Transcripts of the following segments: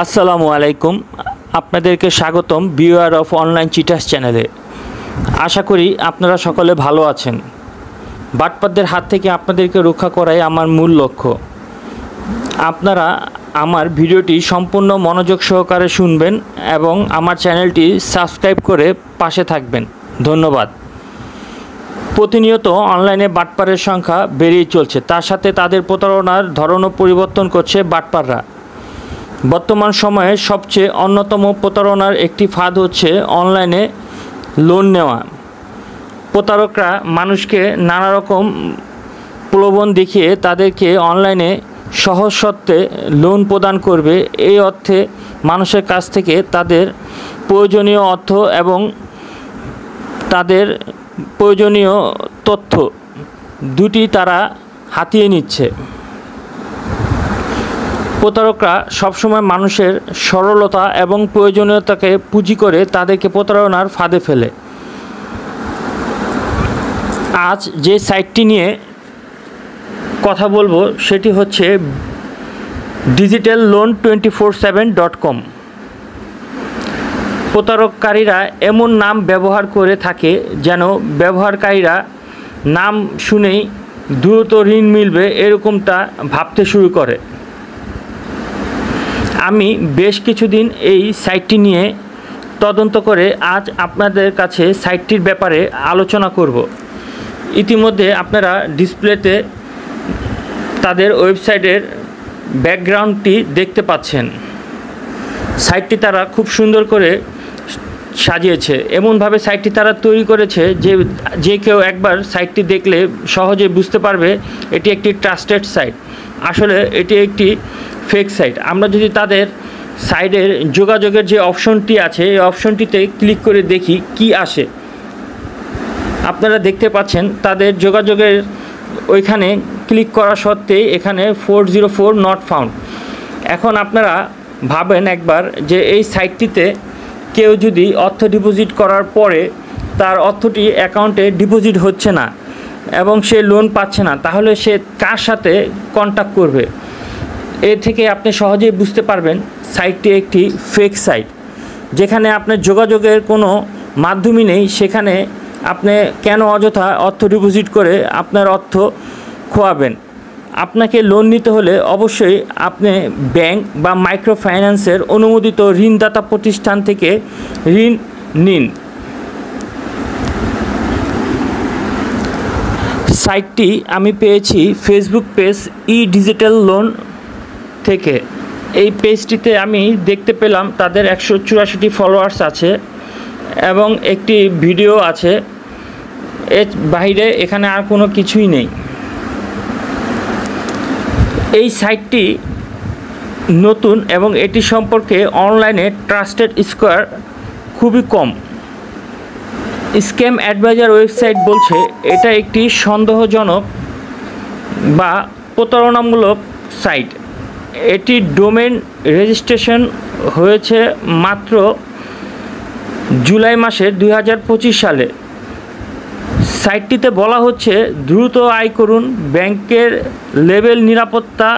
আসসালামু আলাইকুম, আপনাদেরকে স্বাগতম ভিউয়ার অফ অনলাইন চিটার্স চ্যানেলে। আশা করি আপনারা সকলে ভালো আছেন। বাটপারদের হাত থেকে আপনাদেরকে রক্ষা করাই আমার মূল লক্ষ্য। আপনারা আমার ভিডিওটি সম্পূর্ণ মনোযোগ সহকারে শুনবেন এবং আমার চ্যানেলটি সাবস্ক্রাইব করে পাশে থাকবেন। ধন্যবাদ। প্রতিনিয়ত অনলাইনে বাটপারের সংখ্যা বেড়েই চলছে, তার সাথে তাদের প্রতারণার ধরনও পরিবর্তন করছে বাটপাররা। বর্তমান সময়ে সবচেয়ে অন্যতম প্রতারণার একটি ফাঁদ হচ্ছে অনলাইনে লোন নেওয়া। প্রতারকরা মানুষকে নানা রকম প্রলোভন দেখিয়ে তাদেরকে অনলাইনে সহজ শর্তে লোন প্রদান করবে। এই অর্থে মানুষের কাছ থেকে তাদের প্রয়োজনীয় অর্থ এবং তাদের প্রয়োজনীয় তথ্য দুটি তারা হাতিয়ে নিচ্ছে। প্রতারকরা সবসময় মানুষের সরলতা এবং প্রয়োজনীয়তাকে পুঁজি করে তাদেরকে প্রতারণার ফাঁদে ফেলে। আজ যে সাইটটি নিয়ে কথা বলবো সেটি হচ্ছে digitalloan247.com। প্রতারককারীরা এমন নাম ব্যবহার করে থাকে যেন ব্যবহারকারীরা নাম শুনেই দ্রুত ঋণ মিলবে এরকমটা ভাবতে শুরু করে। আমি বেশ কিছুদিন এই সাইটটি নিয়ে তদন্ত করে আজ আপনাদের কাছে সাইটটির ব্যাপারে আলোচনা করব। ইতিমধ্যে আপনারা ডিসপ্লেতে তাদের ওয়েবসাইটের ব্যাকগ্রাউন্ডটি দেখতে পাচ্ছেন। সাইটটি তারা খুব সুন্দর করে সাজিয়েছে। এমনভাবে সাইটটি তারা তৈরি করেছে যে কেউ একবার সাইটটি দেখলে সহজে বুঝতে পারবে এটি একটি ট্রাস্টেড সাইট। আসলে এটি একটি ফেক সাইট। আমরা যদি তাদের সাইডের যোগাযোগের যে অপশনটি আছে এই অপশনটিতে ক্লিক করে দেখি কি আসে। আপনারা দেখতে পাচ্ছেন তাদের যোগাযোগের ওইখানে ক্লিক করা সত্ত্বে এখানে 404 নট ফাউন্ড। এখন আপনারা ভাবেন একবার যে এই সাইটটিতে কেউ যদি অর্থ ডিপোজিট করার পরে তার অর্থটি অ্যাকাউন্টে ডিপোজিট হচ্ছে না এবং সে লোন পাচ্ছে না, তাহলে সে কার সাথে কন্ট্যাক্ট করবে? এ থেকে আপনি সহজেই বুঝতে পারবেন সাইটটি একটি ফেক সাইট। যেখানে আপনার যোগাযোগের কোনো মাধ্যমই নেই, সেখানে আপনি কেন অযথা অর্থ ডিপোজিট করে আপনার অর্থ খোয়াবেন? আপনাকে লোন নিতে হলে অবশ্যই আপনি ব্যাংক বা মাইক্রো ফাইন্যান্সের অনুমোদিত ঋণদাতা প্রতিষ্ঠান থেকে ঋণ নিন। সাইটটি আমি পেয়েছি ফেসবুক পেজ ডিজিটাল লোন থেকে। এই পেজটিতে আমি দেখতে পেলাম তাদের 184টি ফলোয়ার্স আছে এবং একটি ভিডিও আছে। এর বাইরে এখানে আর কোনো কিছুই নেই। এই সাইটটি নতুন এবং এটি সম্পর্কে অনলাইনে ট্রাস্টেড স্কোয়ার খুবই কম। স্ক্যাম অ্যাডভাইজার ওয়েবসাইট বলছে এটা একটি সন্দেহজনক বা প্রতারণামূলক সাইট। এটি ডোমেন রেজিস্ট্রেশন হয়েছে মাত্র জুলাই মাসের 2025 সালে। সাইটটিতে বলা হচ্ছে দ্রুত আয় করুন, ব্যাংকের লেভেল নিরাপত্তা,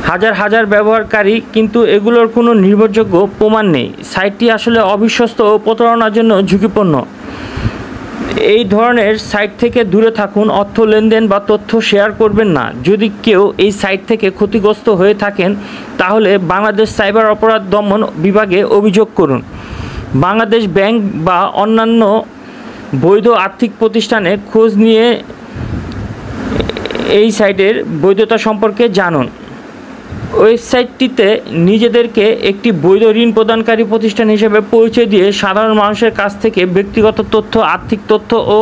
হাজার হাজার ব্যবহারকারী, কিন্তু এগুলোর কোনো নির্ভরযোগ্য প্রমাণ নেই। সাইটটি আসলে অবিশ্বস্ত ও প্রতারণার জন্য ঝুঁকিপূর্ণ। এই ধরনের সাইট থেকে দূরে থাকুন। অর্থ লেনদেন বা তথ্য শেয়ার করবেন না। যদি কেউ এই সাইট থেকে ক্ষতিগ্রস্ত হয়ে থাকেন তাহলে বাংলাদেশ সাইবার অপরাধ দমন বিভাগে অভিযোগ করুন। বাংলাদেশ ব্যাংক বা অন্যান্য বৈধ আর্থিক প্রতিষ্ঠানে খোঁজ নিয়ে এই সাইটের বৈধতা সম্পর্কে জানুন। ওয়েবসাইটটিতে নিজেদেরকে একটি বৈধ ঋণ প্রদানকারী প্রতিষ্ঠান হিসেবে পরিচয় দিয়ে সাধারণ মানুষের কাছ থেকে ব্যক্তিগত তথ্য, আর্থিক তথ্য ও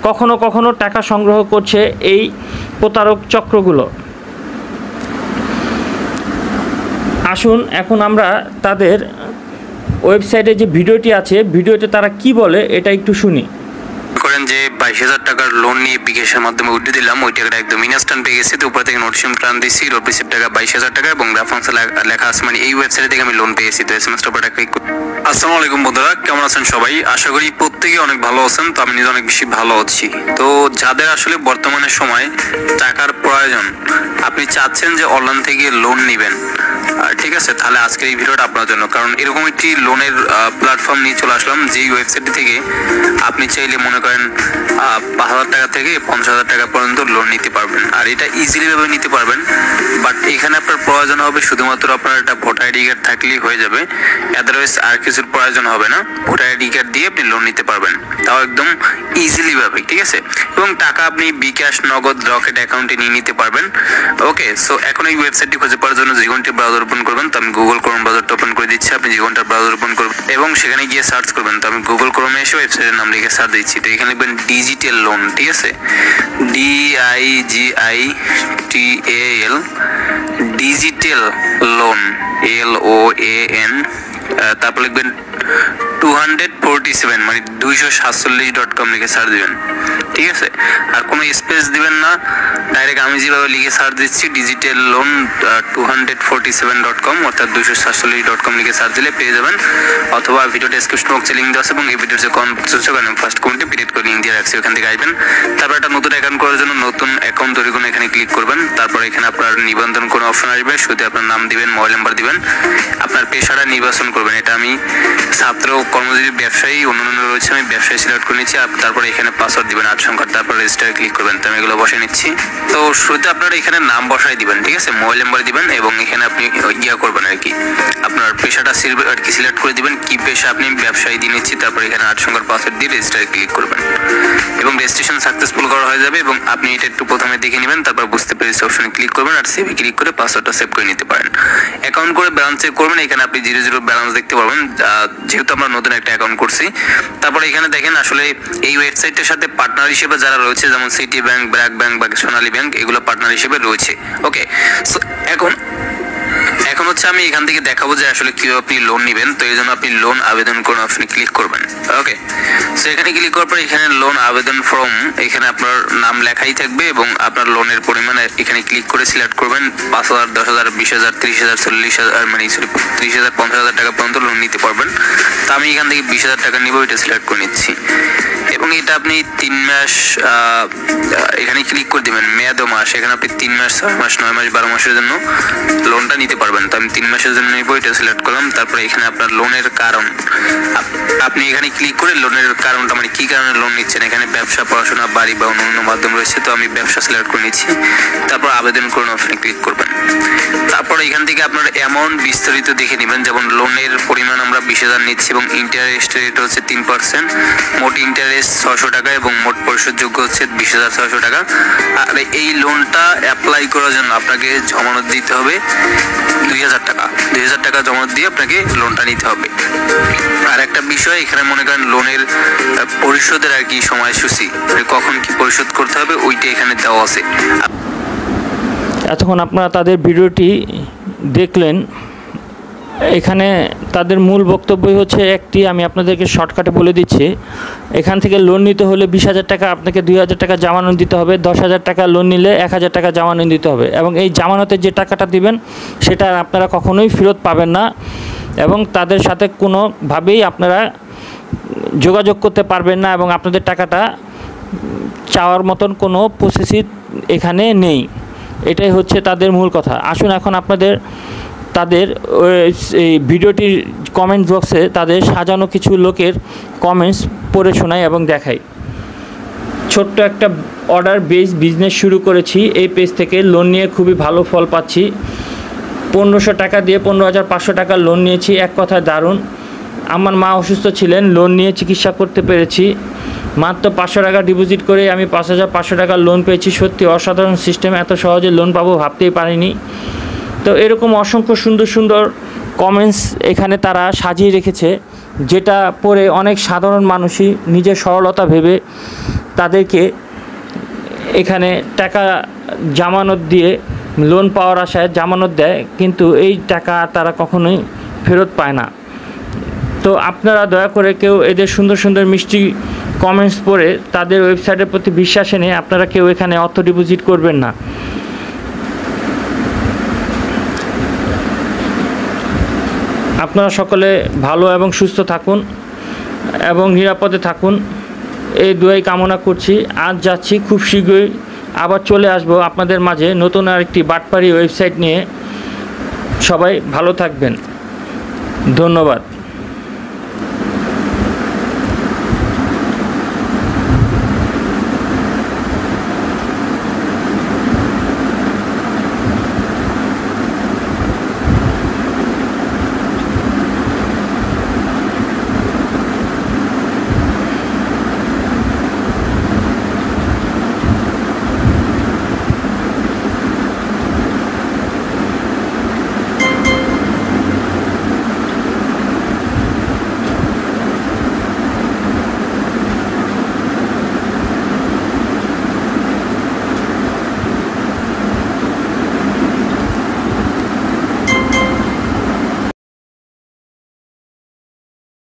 কখনো কখনো টাকা সংগ্রহ করছে এই প্রতারক চক্রগুলো। আসুন এখন আমরা তাদের ওয়েবসাইটে যে ভিডিওটি আছে ভিডিওতে তারা কি বলে এটা একটু শুনি। করেন যে 22,000 টাকার লোন নিয়ে বিকাশের মাধ্যমে উঠে দিলাম, ওই টাকাটা একদম ইনস্ট্যান্ট পেয়ে গেছি। তো উপর থেকে নোটিফিকেশন প্ল্যান দিয়েছি, রোড রিসিপ্ট টাকা 22,000 টাকা এবং রেফারেন্স লেখা আছে, মানে এই ওয়েবসাইট থেকে আমি লোন পেয়েছি। তো এসএমএস উপরটা ক্লিক করি। আসসালামু আলাইকুম বন্ধুরা, কেমন আছেন সবাই? আশা করি প্রত্যেকেই অনেক ভালো আছেন। তো আমি নিজে অনেক বেশি ভালো আছি। তো যাদের আসলে বর্তমানে সময় টাকার প্রয়োজন, আপনি চাচ্ছেন যে অনলাইন থেকে লোন নেবেন, ঠিক আছে, তাহলে আজকের এই ভিডিওটা আপনার জন্য, কারণ এরকম একটি লোনের প্ল্যাটফর্ম নিয়ে চলে আসলাম যেই ওয়েবসাইট থেকে আপনি চাইলে মনে করেন 5,000 টাকা থেকে 50,000 টাকা পর্যন্ত লোন নিতে পারবেন। আর এটা ইজিলি ভাবে নিতে পারবেন, বাট এখানে আপনার প্রয়োজন হবে শুধুমাত্র আপনার একটা ভোটার আইডি কার্ড থাকলেই হয়ে যাবে, আদারওয়াইজ আর কিছুর প্রয়োজন হবে না। ভোটার আইডি কার্ড দিয়ে আপনি লোন নিতে পারবেন, তাও একদম ইজিলি ভাবে, ঠিক আছে। এবং টাকা আপনি বিকাশ, নগদ, রকেট অ্যাকাউন্টে নিয়ে নিতে পারবেন। ওকে, সো এখন এই ওয়েবসাইটটি খুঁজে পাওয়ার জন্য যে কোনটি ব্রাউজার ওপেন করবেন, তো আমি গুগল ক্রোম ব্রাউজারটা ওপেন করে দিচ্ছি। আপনি যে কোনটা ব্রাউজার ওপেন করবেন এবং সেখানে গিয়ে সার্চ করবেন। তো আমি গুগল ক্রোমে এসে ওয়েবসাইটের নাম লিখে সার্চ দিচ্ছি। তো এখানে লিখবেন ডিজিটাল লোন, ঠিক আছে, DIGITAL, ডিজিটাল লোন, LOAN, তারপর লিখবেন 247 মানে 247.com লিখে সার্চ দিবেন, ঠিক আছে। আর কোনো স্পেস দিবেন না, ডাইরেক্ট আমি যেভাবে লিখে সার্চ দিচ্ছি ডিজিটাল লোন 247.com অর্থাৎ 247.com লিখে সার্চ দিলে পেয়ে যাবেন। অথবা ভিডিও ডেসক্রিপশন বক্সে লিঙ্ক দেওয়া আছে এবং এই ভিডিওর যে কমেন্ট বক্স আছে ফার্স্ট কমেন্টে পিডিট করে লিঙ্ক দিয়ে রাখছি, ওখান থেকে আসবেন। তারপর একটা নতুন অ্যাকাউন্ট করার জন্য নতুন অ্যাকাউন্ট তৈরি করে এখানে ক্লিক করবেন। তারপর এখানে আপনার নিবন্ধন কোনো অপশন আসবে, শুধু আপনার নাম দিবেন, মোবাইল নাম্বার দিবেন, আপনার পেশাটা নির্বাচন করবেন। এটা আমি ছাত্র, কর্মজীবী, ব্যবসায়ী, অন্যান্য রয়েছে, আমি ব্যবসায়ী সিলেক্ট করে নিচ্ছি। তারপরে এখানে পাসওয়ার্ড দিবেন 8 সংখ্যার, তারপর রেজিস্টারে ক্লিক করবেন। তো আমি এগুলো বসাই নিচ্ছি। তো শুরুতে আপনারা এখানে নাম বসাই দিবেন, ঠিক আছে, মোবাইল নাম্বার দিবেন এবং এখানে আপনি ইয়া করবেন আর কি, আপনার পেশাটা আর কি সিলেক্ট করে দিবেন, কি পেশা আপনি, ব্যবসায়ী দিয়ে নিচ্ছি। তারপর এখানে 8 সংখ্যার পাসওয়ার্ড দিয়ে রেজিস্টারে ক্লিক করবেন এবং রেজিস্ট্রেশন সাকসেসফুল করা হয়ে যাবে। এবং আপনি এটা একটু প্রথমে দেখে নেবেন, তারপর বুঝতে পেরেছি অপশনে ক্লিক করবেন আর সেভে ক্লিক করে পাসওয়ার্ডটা সেভ করে নিতে পারেন। অ্যাকাউন্ট করে ব্যালেন্স চেক করবেন, এখানে আপনি 0 ব্যালেন্স দেখতে পারবেন যেহেতু আমরা নতুন একটা অ্যাকাউন্ট করছি। তারপরে এখানে দেখেন আসলে এই ওয়েবসাইটের সাথে পার্টনার হিসেবে যারা রয়েছে, যেমন সিটি ব্যাংক, ব্র্যাক ব্যাংক বা সোনালী ব্যাংক, এগুলো পার্টনার হিসেবে রয়েছে। ওকে, সো এখন হচ্ছে আমি এখান থেকে দেখাবো যে আসলে কিভাবে আপনি লোন নেবেন। তো এই জন্য আপনি লোন আবেদন করুন অপশনে ক্লিক করবেন। ওকে, সো এখানে ক্লিক করার পর এখানে লোন আবেদন ফর্ম, এখানে আপনার নাম লেখাই থাকবে এবং আপনার লোনের পরিমাণ এখানে ক্লিক করে সিলেক্ট করবেন। 5,000, 10,000, 20,000, 30,000, 40,000 মানে 30,000, 50,000 টাকা পর্যন্ত লোন নিতে পারবেন। তো আমি এখান থেকে 20,000 টাকা নিব, এটা সিলেক্ট করে নিচ্ছি এবং এটা আপনি 3 মাস এখানে ক্লিক করে দেবেন, মেয়াদ ও মাস, এখানে আপনি 3 মাস, 6 মাস, 9 মাস, 12 মাসের জন্য লোনটা নিতে পারবেন। তো আমি 3 মাসের জন্য নিব, এটা সিলেক্ট করলাম। তারপরে এখানে আপনার লোনের কারণ আপনি এখানে ক্লিক করে লোনের কারণটা মানে কি কারণে লোন নিচ্ছেন, এখানে ব্যবসা, পড়াশোনা, বাড়ি বা অন্য মাধ্যম রয়েছে। তো আমি ব্যবসা সিলেক্ট করে নিচ্ছি। তারপর আবেদন করুন অপশনে ক্লিক করবেন। তারপর এখান থেকে আপনার অ্যামাউন্ট বিস্তারিত দেখে নেবেন, যেমন লোনের পরিমাণ আমরা 20,000 নিচ্ছি এবং ইন্টারেস্ট রেট হচ্ছে 3%, মোট ইন্টারেস্ট 600 টাকা এবং মোট পরিশোধযোগ্য হচ্ছে 20,600 টাকা। আর এই লোনটা অ্যাপ্লাই করার জন্য আপনাকে জমানত দিতে হবে 2,000 টাকা। 2,000 টাকা জমানত দিয়ে আপনাকে লোনটা নিতে হবে। আর একটা বিষয় এখানে মনে করেন লোনের পরিশোধের আর কি সময়সূচি, কখন কি পরিশোধ করতে হবে ওইটা এখানে দেওয়া আছে। এতক্ষণ আপনারা তাদের ভিডিওটি দেখলেন। এখানে তাদের মূল বক্তব্যই হচ্ছে একটি, আমি আপনাদেরকে শর্টকাটে বলে দিচ্ছি। এখান থেকে লোন নিতে হলে 20,000 টাকা আপনাকে 2,000 টাকা জামানত দিতে হবে। 10,000 টাকা লোন নিলে 1,000 টাকা জামানত দিতে হবে এবং এই জামানতের যে টাকাটা দিবেন সেটা আপনারা কখনোই ফেরত পাবেন না এবং তাদের সাথে কোনোভাবেই আপনারা যোগাযোগ করতে পারবেন না এবং আপনাদের টাকাটা চাওয়ার মতন কোনো প্রসেসই এখানে নেই। এটাই হচ্ছে তাদের মূল কথা। আসুন এখন তাদের এই ভিডিওটির কমেন্ট বক্সে তাদের সাজানো কিছু লোকের কমেন্টস পড়ে শোনাই এবং দেখাই। ছোট্ট একটা অর্ডার বেস বিজনেস শুরু করেছি, এই পেজ থেকে লোন নিয়ে খুবই ভালো ফল পাচ্ছি। 1,500 টাকা দিয়ে 15,500 টাকা লোন নিয়েছি, এক কথায় দারুণ। আমার মা অসুস্থ ছিলেন, লোন নিয়ে চিকিৎসা করতে পেরেছি। মাত্র 500 টাকা ডিপোজিট করে আমি 5,500 টাকা লোন পেয়েছি। সত্যি অসাধারণ সিস্টেম, এত সহজে লোন পাবো ভাবতেই পারিনি। তো এরকম অসংখ্য সুন্দর সুন্দর কমেন্টস এখানে তারা সাজিয়ে রেখেছে, যেটা পড়ে অনেক সাধারণ মানুষই নিজের সরলতা ভেবে তাদেরকে এখানে টাকা জামানত দিয়ে লোন পাওয়ার আশায় জামানত দেয়, কিন্তু এই টাকা তারা কখনোই ফেরত পায় না। তো আপনারা দয়া করে কেউ এদের সুন্দর সুন্দর মিষ্টি কমেন্টস পড়ে তাদের ওয়েবসাইটের প্রতি বিশ্বাস এনে আপনারা কেউ এখানে অর্থ ডিপোজিট করবেন না। আপনারা সকলে ভালো এবং সুস্থ থাকুন এবং নিরাপদে থাকুন, এই দুয়াই কামনা করছি। আজ যাচ্ছি, খুব শীঘ্রই আবার চলে আসবো আপনাদের মাঝে নতুন আরেকটি বাটপাড়ি ওয়েবসাইট নিয়ে। সবাই ভালো থাকবেন। ধন্যবাদ।